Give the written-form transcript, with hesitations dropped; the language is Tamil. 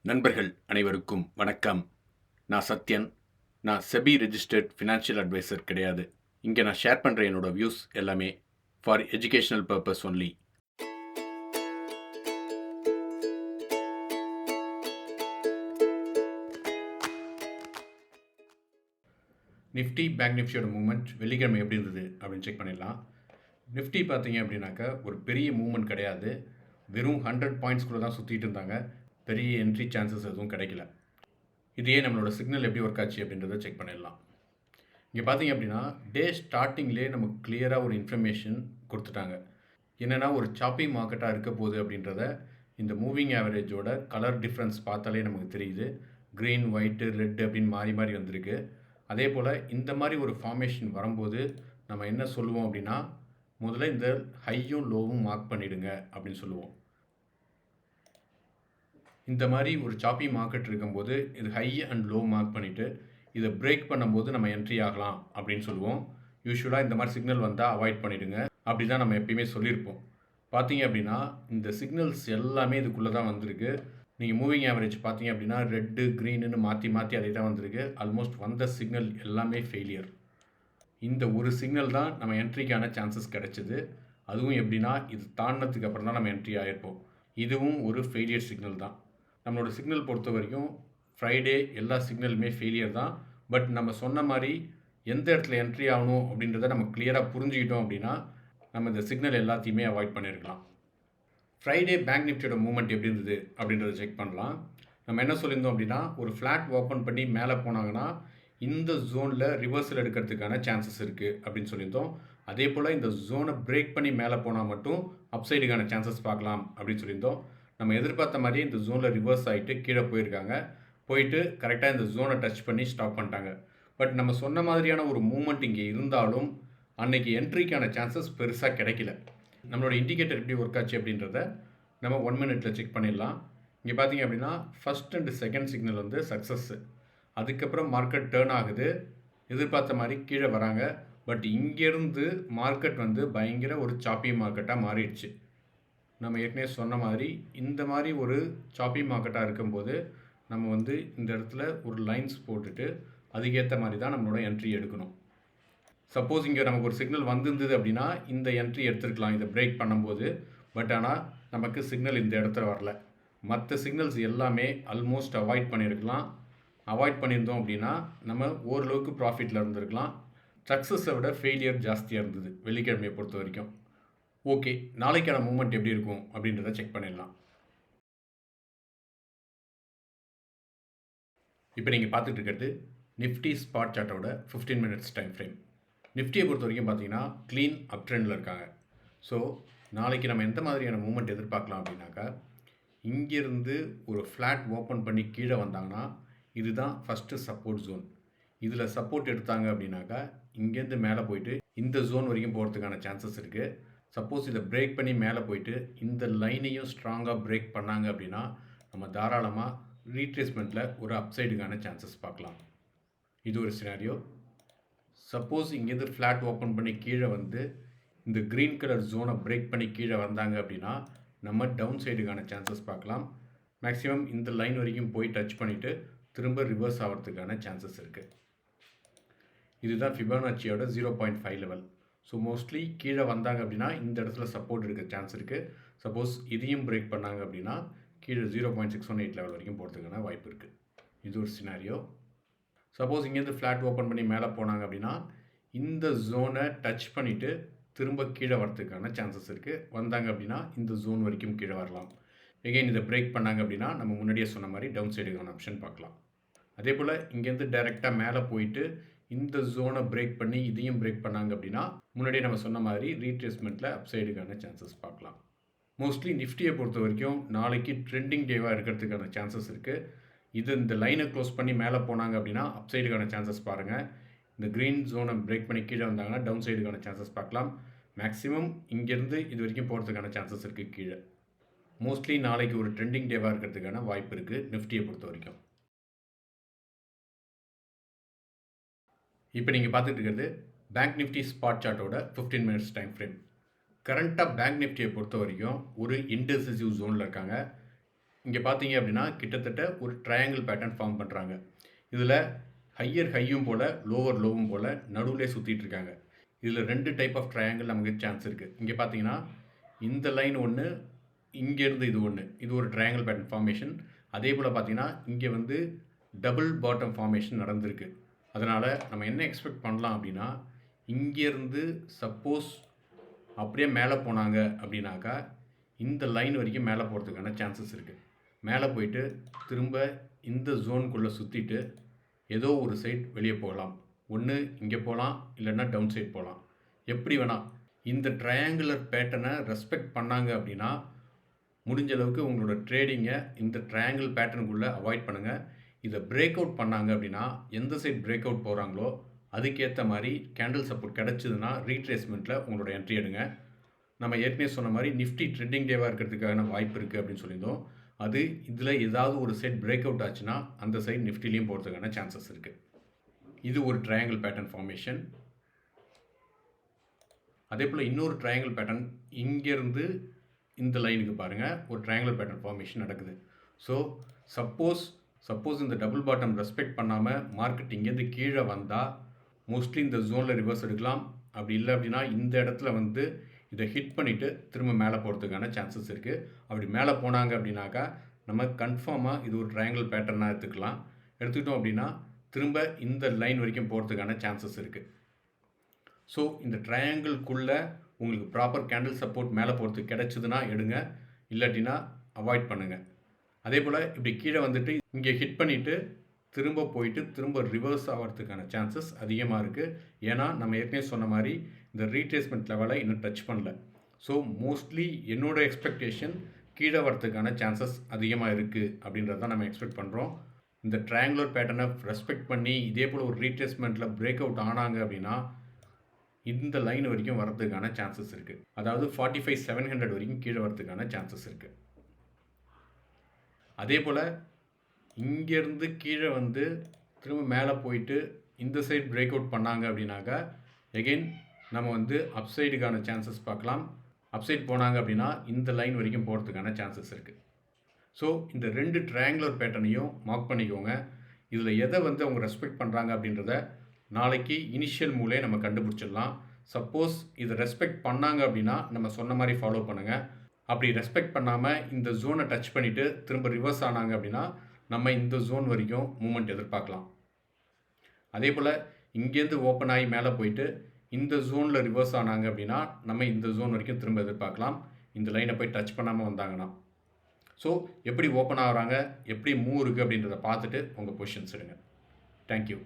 நண்பர்கள் அனைவருக்கும் வணக்கம். நான் சத்யன். நான் செபி ரெஜிஸ்டர்ட் ஃபினான்ஷியல் அட்வைசர் கிடையாது. இங்கே நான் ஷேர் பண்ணுற என்னோட வியூஸ் எல்லாமே for educational purpose only. Nifty bank நிஃப்டியோட மூவ்மெண்ட் வெள்ளிக்கிழமை எப்படி இருந்தது அப்படின்னு செக் பண்ணிடலாம். நிஃப்டி பார்த்தீங்க அப்படின்னாக்கா ஒரு பெரிய மூவ்மெண்ட் கிடையாது. வெறும் 100 பாயிண்ட்ஸ்குள்ளே தான் சுற்றிட்டு இருந்தாங்க. பெரிய என்ட்ரி சான்சஸ் எதுவும் கிடைக்கல. இதையே நம்மளோட சிக்னல் எப்படி ஒர்க் ஆச்சு அப்படின்றத செக் பண்ணிடலாம். இங்கே பார்த்தீங்க அப்படின்னா டே ஸ்டார்டிங்லேயே நமக்கு கிளியராக ஒரு இன்ஃபர்மேஷன் கொடுத்துட்டாங்க. என்னென்னா ஒரு சாப்பி மார்க்கெட்டாக இருக்க போகுது அப்படின்றத இந்த மூவிங் ஆவரேஜோட கலர் டிஃப்ரென்ஸ் பார்த்தாலே நமக்கு தெரியுது. க்ரீன், ஒயிட்டு, ரெட் அப்படின்னு மாறி மாறி வந்திருக்கு. அதே போல் இந்த மாதிரி ஒரு ஃபார்மேஷன் வரும்போது நம்ம என்ன சொல்லுவோம் அப்படின்னா, முதல்ல இந்த ஹையும் லோவும் மார்க் பண்ணிவிடுங்க அப்படின்னு சொல்லுவோம். இந்த மாதிரி ஒரு சாப்பி மார்க்கெட் இருக்கும்போது இது ஹை அண்ட் லோ மார்க் பண்ணிவிட்டு இதை பிரேக் பண்ணும்போது நம்ம என்ட்ரி ஆகலாம் அப்படின்னு சொல்லுவோம். யூஸ்வலாக இந்த மாதிரி சிக்னல் வந்தால் அவாய்ட் பண்ணிவிடுங்க அப்படி தான் நம்ம எப்பயுமே சொல்லியிருப்போம். பார்த்தீங்க அப்படின்னா இந்த சிக்னல்ஸ் எல்லாமே இதுக்குள்ளே தான் வந்திருக்கு. நீங்கள் மூவிங் ஆவரேஜ் பார்த்தீங்க அப்படின்னா ரெட்டு, க்ரீனுன்னு மாற்றி மாற்றி அதே தான் வந்திருக்கு. ஆல்மோஸ்ட் வந்த சிக்னல் எல்லாமே ஃபெயிலியர். இந்த ஒரு சிக்னல் தான் நம்ம என்ட்ரிக்கான சான்சஸ் கிடைச்சிது. அதுவும் எப்படின்னா இது தாண்டினதுக்கு அப்புறம் தான் நம்ம என்ட்ரி ஆகிருப்போம். இதுவும் ஒரு ஃபெயிலியர் சிக்னல் தான். நம்மளோட சிக்னல் பொறுத்த வரைக்கும் ஃப்ரைடே எல்லா சிக்னலுமே ஃபெயிலியர் தான். பட் நம்ம சொன்ன மாதிரி எந்த இடத்துல என்ட்ரி ஆகணும் அப்படின்றத நம்ம கிளியராக புரிஞ்சுக்கிட்டோம் அப்படின்னா நம்ம இந்த சிக்னல் எல்லாத்தையுமே அவாய்ட் பண்ணியிருக்கலாம். ஃப்ரைடே பேங்க் நிஃப்டியோட மூவ்மெண்ட் எப்படி இருந்தது அப்படின்றத செக் பண்ணலாம். நம்ம என்ன சொல்லியிருந்தோம் அப்படின்னா ஒரு ஃப்ளாட் ஓப்பன் பண்ணி மேலே போனாங்கன்னா இந்த ஜோனில் ரிவர்சல் எடுக்கிறதுக்கான சான்சஸ் இருக்குது அப்படின்னு சொல்லியிருந்தோம். அதே போல் இந்த ஜோனை பிரேக் பண்ணி மேலே போனால் மட்டும் அப்சைடுக்கான சான்சஸ் பார்க்கலாம் அப்படின்னு சொல்லியிருந்தோம். நம்ம எதிர்பார்த்த மாதிரி இந்த ஜோனில் ரிவர்ஸ் ஆகிட்டு கீழே போயிருக்காங்க. போயிட்டு கரெக்டாக இந்த ஜோனை டச் பண்ணி ஸ்டாப் பண்ணிட்டாங்க. பட் நம்ம சொன்ன மாதிரியான ஒரு மூமெண்ட் இங்கே இருந்தாலும் அன்னைக்கு என்ட்ரிக்கான சான்சஸ் பெருசாக கிடைக்கல. நம்மளோட இண்டிகேட்டர் எப்படி ஒர்க் ஆச்சு அப்படின்றத நம்ம 1 மினிட்டில் செக் பண்ணிடலாம். இங்கே பார்த்தீங்க அப்படின்னா ஃபஸ்ட் அண்ட் செகண்ட் சிக்னல் வந்து சக்ஸஸ்ஸு. அதுக்கப்புறம் மார்க்கெட் டேர்ன் ஆகுது. எதிர்பார்த்த மாதிரி கீழே வராங்க. பட் இங்கேருந்து மார்க்கெட் வந்து பயங்கர ஒரு சாப்பி மார்க்கெட்டாக மாறிடுச்சு. நம்ம ஏற்கனவே சொன்ன மாதிரி இந்த மாதிரி ஒரு சாப்பி மார்க்கெட்டாக இருக்கும்போது நம்ம வந்து இந்த இடத்துல ஒரு லைன்ஸ் போட்டுட்டு அதுக்கேற்ற மாதிரி தான் நம்மளோட என்ட்ரி எடுக்கணும். சப்போஸ் இங்கே நமக்கு ஒரு சிக்னல் வந்திருந்தது அப்படின்னா இந்த என்ட்ரி எடுத்துருக்கலாம் இதை பிரேக் பண்ணும்போது. பட் ஆனால் நமக்கு சிக்னல் இந்த இடத்துல வரல. மற்ற சிக்னல்ஸ் எல்லாமே ஆல்மோஸ்ட் அவாய்ட் பண்ணியிருக்கலாம். அவாய்ட் பண்ணியிருந்தோம் அப்படின்னா நம்ம ஓரளவுக்கு ப்ராஃபிட்டில் இருந்திருக்கலாம். சக்ஸஸை விட ஃபெயிலியர் ஜாஸ்தியாக இருந்தது வெள்ளிக்கிழமையை பொறுத்த வரைக்கும். ஓகே, நாளைக்கான மூவ்மெண்ட் எப்படி இருக்கும் அப்படின்றத செக் பண்ணிடலாம். இப்போ நீங்கள் பார்த்துட்டு இருக்கிறது நிஃப்டி ஸ்பாட் சார்ட்டோட 15 மினிட்ஸ் டைம் ஃப்ரேம். நிஃப்டியை பொறுத்த வரைக்கும் பார்த்தீங்கன்னா க்ளீன் அப் ட்ரெண்டில் இருக்காங்க. ஸோ நாளைக்கு நம்ம எந்த மாதிரியான மூவ்மெண்ட் எதிர்பார்க்கலாம் அப்படின்னாக்கா, இங்கேருந்து ஒரு ஃப்ளாட் ஓப்பன் பண்ணி கீழே வந்தாங்கன்னா இதுதான் ஃபஸ்ட்டு சப்போர்ட் ஜோன். இதில் சப்போர்ட் எடுத்தாங்க அப்படின்னாக்கா இங்கேருந்து மேலே போயிட்டு இந்த ஜோன் வரைக்கும் போகிறதுக்கான சான்சஸ் இருக்குது. சப்போஸ் இதை பிரேக் பண்ணி மேலே போயிட்டு இந்த லைனையும் ஸ்ட்ராங்காக பிரேக் பண்ணாங்க அப்படின்னா நம்ம தாராளமாக ரீட்ரேஸ்மெண்ட்டில் ஒரு அப்சைடுக்கான சான்சஸ் பார்க்கலாம். இது ஒரு சினாரியோ. சப்போஸ் இங்கேருந்து ஃப்ளாட் ஓப்பன் பண்ணி கீழே வந்து இந்த க்ரீன் கலர் ஜோனை பிரேக் பண்ணி கீழே வந்தாங்க அப்படின்னா நம்ம டவுன் சைடுக்கான சான்சஸ் பார்க்கலாம். மேக்ஸிமம் இந்த லைன் வரைக்கும் போய் டச் பண்ணிவிட்டு திரும்ப ரிவர்ஸ் ஆகிறதுக்கான சான்சஸ் இருக்குது. இதுதான் ஃபிபோனாச்சியோட 0.5 லெவல். ஸோ மோஸ்ட்லி கீழே வந்தாங்க அப்படின்னா இந்த இடத்துல சப்போர்ட் இருக்க சான்ஸ் இருக்குது. சப்போஸ் இதையும் பிரேக் பண்ணாங்க அப்படின்னா கீழே 0.618 லெவல் வரைக்கும் போகிறதுக்கான வாய்ப்பு இருக்குது. இது ஒரு சினாரியோ. சப்போஸ் இங்கேருந்து ஃப்ளாட் ஓப்பன் பண்ணி மேலே போனாங்க அப்படின்னா இந்த ஜோனை டச் பண்ணிவிட்டு திரும்ப கீழே வரதுக்கான சான்சஸ் இருக்குது. வந்தாங்க அப்படின்னா இந்த ஜோன் வரைக்கும் கீழே வரலாம். எகெயின் இதை பிரேக் பண்ணாங்க அப்படின்னா நம்ம முன்னாடியே சொன்ன மாதிரி டவுன் சைடுக்கான ஆப்ஷன் பார்க்கலாம். அதே போல் இங்கேருந்து டைரெக்டாக மேலே போயிட்டு இந்த ஜோனை பிரேக் பண்ணி இதையும் பிரேக் பண்ணாங்க அப்படின்னா முன்னாடியே நம்ம சொன்ன மாதிரி ரீட்ரேஸ்மெண்ட்டில் அப்சைடுக்கான சான்சஸ் பார்க்கலாம். மோஸ்ட்லி நிஃப்டியை பொறுத்த வரைக்கும் நாளைக்கு ட்ரெண்டிங் டேவாக இருக்கிறதுக்கான சான்சஸ் இருக்குது. இது இந்த லைனை க்ளோஸ் பண்ணி மேலே போனாங்க அப்படின்னா அப்சைடுக்கான சான்சஸ் பாருங்கள். இந்த க்ரீன் ஜோனை பிரேக் பண்ணி கீழே வந்தாங்கன்னா டவுன் சைடுக்கான சான்சஸ் பார்க்கலாம். மேக்ஸிமம் இங்கேருந்து இது வரைக்கும் போகிறதுக்கான சான்சஸ் இருக்குது கீழே. மோஸ்ட்லி நாளைக்கு ஒரு ட்ரெண்டிங் டேவாக இருக்கிறதுக்கான வாய்ப்பு இருக்குது நிஃப்டியை பொறுத்த வரைக்கும். இப்போ நீங்கள் பார்த்துட்டு இருக்கிறது பேங்க் நிஃப்டி ஸ்பாட் சார்ட்டோட 15 மினிட்ஸ் டைம் ஃப்ரேம். கரண்ட்டாக பேங்க் நிஃப்டியை பொறுத்த வரைக்கும் ஒரு இன்டெசிசிவ் ஜோனில் இருக்காங்க. இங்கே பார்த்தீங்க அப்படின்னா கிட்டத்தட்ட ஒரு ட்ரையாங்கிள் பேட்டர்ன் ஃபார்ம் பண்ணுறாங்க. இதில் ஹையர் ஹையும் போல் லோவர் லோவும் போல் நடுவுலே சுற்றிட்டு இருக்காங்க. இதில் 2 டைப் ஆஃப் ட்ரையாங்கிள் நமக்கு சான்ஸ் இருக்குது. இங்கே பார்த்தீங்கன்னா இந்த லைன் ஒன்று, இங்கேருந்து இது ஒன்று, இது ஒரு ட்ரையாங்கிள் பேட்டர்ன் ஃபார்மேஷன். அதே போல் பார்த்தீங்கன்னா இங்கே வந்து டபுள் பாட்டம் ஃபார்மேஷன் நடந்திருக்கு. அதனால் நம்ம என்ன எக்ஸ்பெக்ட் பண்ணலாம் அப்படின்னா, இங்கேருந்து சப்போஸ் அப்படியே மேலே போனாங்க அப்படின்னாக்கா இந்த லைன் வரைக்கும் மேலே போகிறதுக்கான சான்சஸ் இருக்குது. மேலே போயிட்டு திரும்ப இந்த ஜோனுக்குள்ளே சுற்றிட்டு ஏதோ ஒரு சைட் வெளியே போகலாம். ஒன்று இங்கே போகலாம், இல்லைன்னா டவுன் சைட் போகலாம். எப்படி வேணால் இந்த ட்ரையாங்குலர் பேட்டர்னை ரெஸ்பெக்ட் பண்ணாங்க அப்படின்னா முடிஞ்ச அளவுக்கு உங்களோட ட்ரேடிங்கை இந்த ட்ரையாங்கிள் பேட்டர்னுக்குள்ளே அவாய்ட் பண்ணுங்கள். இதை பிரேக் அவுட் பண்ணாங்க அப்படின்னா எந்த சைட் பிரேக் அவுட் போகிறாங்களோ அதுக்கேற்ற மாதிரி கேண்டில் சப்போர்ட் கிடச்சிதுன்னா ரீட்ரேஸ்மெண்ட்டில் உங்களோட என்ட்ரி எடுங்க. நம்ம ஏற்கனவே சொன்ன மாதிரி நிஃப்டி ட்ரெண்டிங் டேவாக இருக்கிறதுக்கான வாய்ப்பு இருக்குது அப்படின்னு சொல்லியிருந்தோம். அது இதில் ஏதாவது ஒரு சைட் பிரேக் அவுட் ஆச்சுன்னா அந்த சைட் நிஃப்டிலையும் போகிறதுக்கான சான்சஸ் இருக்குது. இது ஒரு ட்ரையாங்கிள் பேட்டர்ன் ஃபார்மேஷன். அதே போல் இன்னொரு ட்ரையாங்கிள் பேட்டர்ன் இங்கேருந்து இந்த லைனுக்கு பாருங்கள், ஒரு ட்ரையாங்கிள் பேட்டர்ன் ஃபார்மேஷன் நடக்குது. ஸோ சப்போஸ் இந்த டபுள் பாட்டம் ரெஸ்பெக்ட் பண்ணாமல் மார்க்கெட் இங்கேருந்து கீழே வந்தால் மோஸ்ட்லி இந்த ஜோனில் ரிவர்ஸ் எடுக்கலாம். அப்படி இல்லை அப்படின்னா இந்த இடத்துல வந்து இதை ஹிட் பண்ணிவிட்டு திரும்ப மேலே போகிறதுக்கான சான்சஸ் இருக்குது. அப்படி மேலே போனாங்க அப்படின்னாக்கா நம்ம கன்ஃபார்மாக இது ஒரு ட்ரையாங்கிள் பேட்டர்னாக எடுத்துக்கிட்டோம் அப்படின்னா திரும்ப இந்த லைன் வரைக்கும் போகிறதுக்கான சான்சஸ் இருக்குது. ஸோ இந்த ட்ரையாங்கிள்குள்ளே உங்களுக்கு ப்ராப்பர் கேண்டில் சப்போர்ட் மேலே போகிறதுக்கு கிடச்சிதுன்னா எடுங்க, இல்லாட்டினா அவாய்ட் பண்ணுங்கள். அதே போல் இப்படி கீழே வந்துட்டு இங்கே ஹிட் பண்ணிவிட்டு திரும்ப போயிட்டு திரும்ப ரிவர்ஸ் ஆகிறதுக்கான சான்சஸ் அதிகமாக இருக்குது. ஏன்னா நம்ம ஏற்கனவே சொன்ன மாதிரி இந்த ரீட்ரேஸ்மெண்ட் லெவலை இன்னும் டச் பண்ணல. ஸோ மோஸ்ட்லி என்னோடய எக்ஸ்பெக்டேஷன் கீழே வரதுக்கான சான்சஸ் அதிகமாக இருக்குது அப்படின்றத தான் நம்ம எக்ஸ்பெக்ட் பண்ணுறோம். இந்த ட்ரையாங்குலர் பேட்டர்னை ரெஸ்பெக்ட் பண்ணி இதே போல் ஒரு ரீட்ரேஸ்மெண்ட்டில் பிரேக் அவுட் ஆனாங்க அப்படின்னா இந்த லைன் வரைக்கும் வரதுக்கான சான்சஸ் இருக்குது. அதாவது 45,700 வரைக்கும் கீழே வரதுக்கான சான்சஸ் இருக்குது. அதே போல் இங்கேருந்து கீழே வந்து திரும்ப மேலே போயிட்டு இந்த சைட் பிரேக் அவுட் பண்ணாங்க அப்படின்னாக்கா எகெயின் நம்ம வந்து அப்சைடுக்கான சான்சஸ் பார்க்கலாம். அப்சைட் போனாங்க அப்படின்னா இந்த லைன் வரைக்கும் போகிறதுக்கான சான்சஸ் இருக்குது. ஸோ இந்த 2 ட்ரையாங்குலர் பேட்டர்னையும் மார்க் பண்ணிக்கோங்க. இதில் எதை வந்து அவங்க ரெஸ்பெக்ட் பண்ணுறாங்க அப்படின்றத நாளைக்கு இனிஷியல் மூலே நம்ம கண்டுபிடிச்சிடலாம். சப்போஸ் இதை ரெஸ்பெக்ட் பண்ணாங்க அப்படின்னா நம்ம சொன்ன மாதிரி ஃபாலோ பண்ணுங்கள். அப்படி ரெஸ்பெக்ட் பண்ணாமல் இந்த ஜோனை டச் பண்ணிவிட்டு திரும்ப ரிவர்ஸ் ஆனாங்க அப்படின்னா நம்ம இந்த ஜோன் வரைக்கும் மூமெண்ட் எதிர்பார்க்கலாம். அதே போல் இங்கேருந்து ஓப்பன் ஆகி மேலே போயிட்டு இந்த ஜோனில் ரிவர்ஸ் ஆனாங்க அப்படின்னா நம்ம இந்த ஜோன் வரைக்கும் திரும்ப எதிர்பார்க்கலாம், இந்த லைனை போய் டச் பண்ணாமல் வந்தாங்கன்னா. ஸோ எப்படி ஓப்பன் ஆகுறாங்க, எப்படி மூவ் இருக்குது அப்படின்றத பார்த்துட்டு உங்கள் பொசிஷன்ஸ் எடுங்க. தேங்க்யூ.